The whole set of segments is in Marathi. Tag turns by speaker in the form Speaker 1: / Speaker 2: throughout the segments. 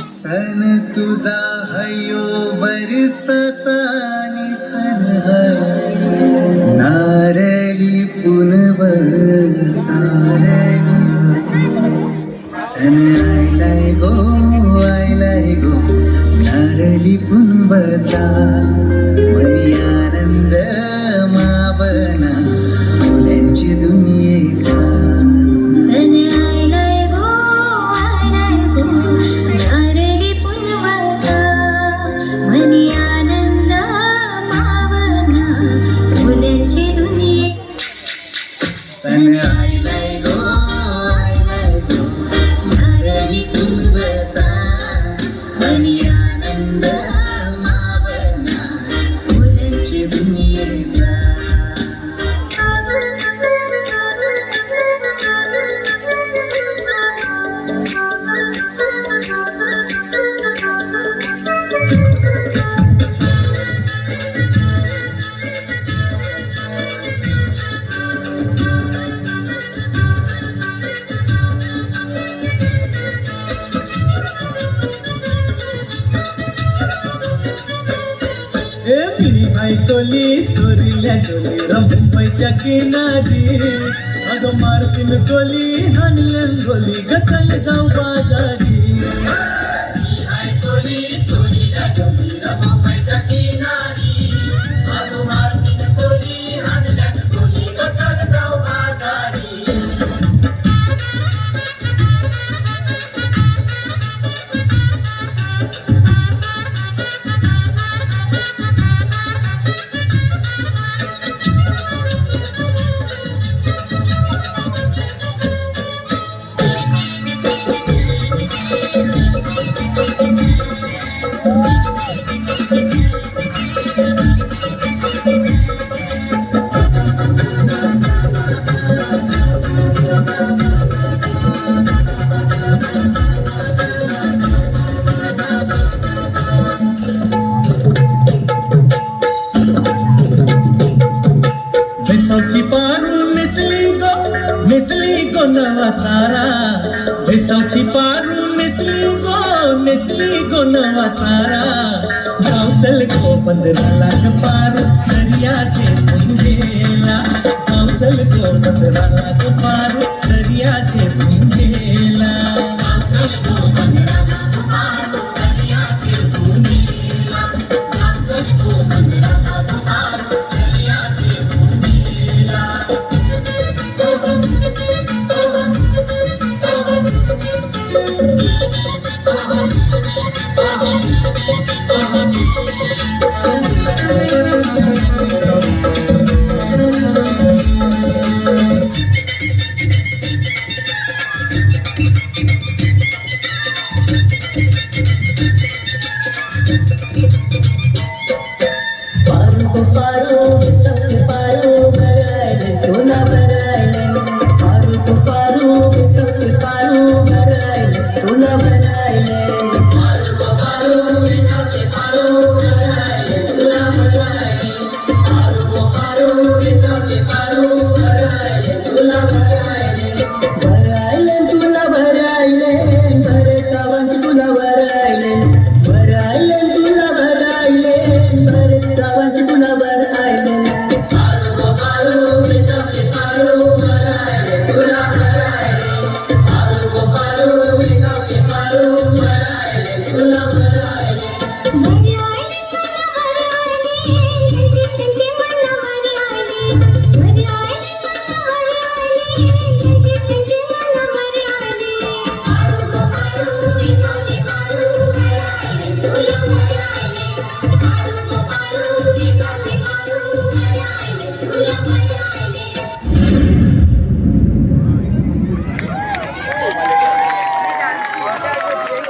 Speaker 1: सन तुझा हयो बरसाचा निसन नारली पुनवचा सन आयलाय गो नारली पुनवचा मनी आनंद मावना मुलांची दुनियेचा सन आयलाय गो नारली पुनवचा मनी आनंद मावना मुलांची दुनियेचा
Speaker 2: मी ऐकली सोरील्या डोली मुंबईच्या किनारी अगं मारतीन टोली हाणल्यान गोली गचल जाऊ बाजारी भेसावची पारू मिसली गो नवा सारा भेसावची पारू मिसली गो नवा सारा जाऊ चल गो बंदराला पारू दर्याचे पुंजेला जाऊ चल गो बंदराला पारू दर्याचे पुंजेला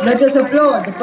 Speaker 1: Let us applaud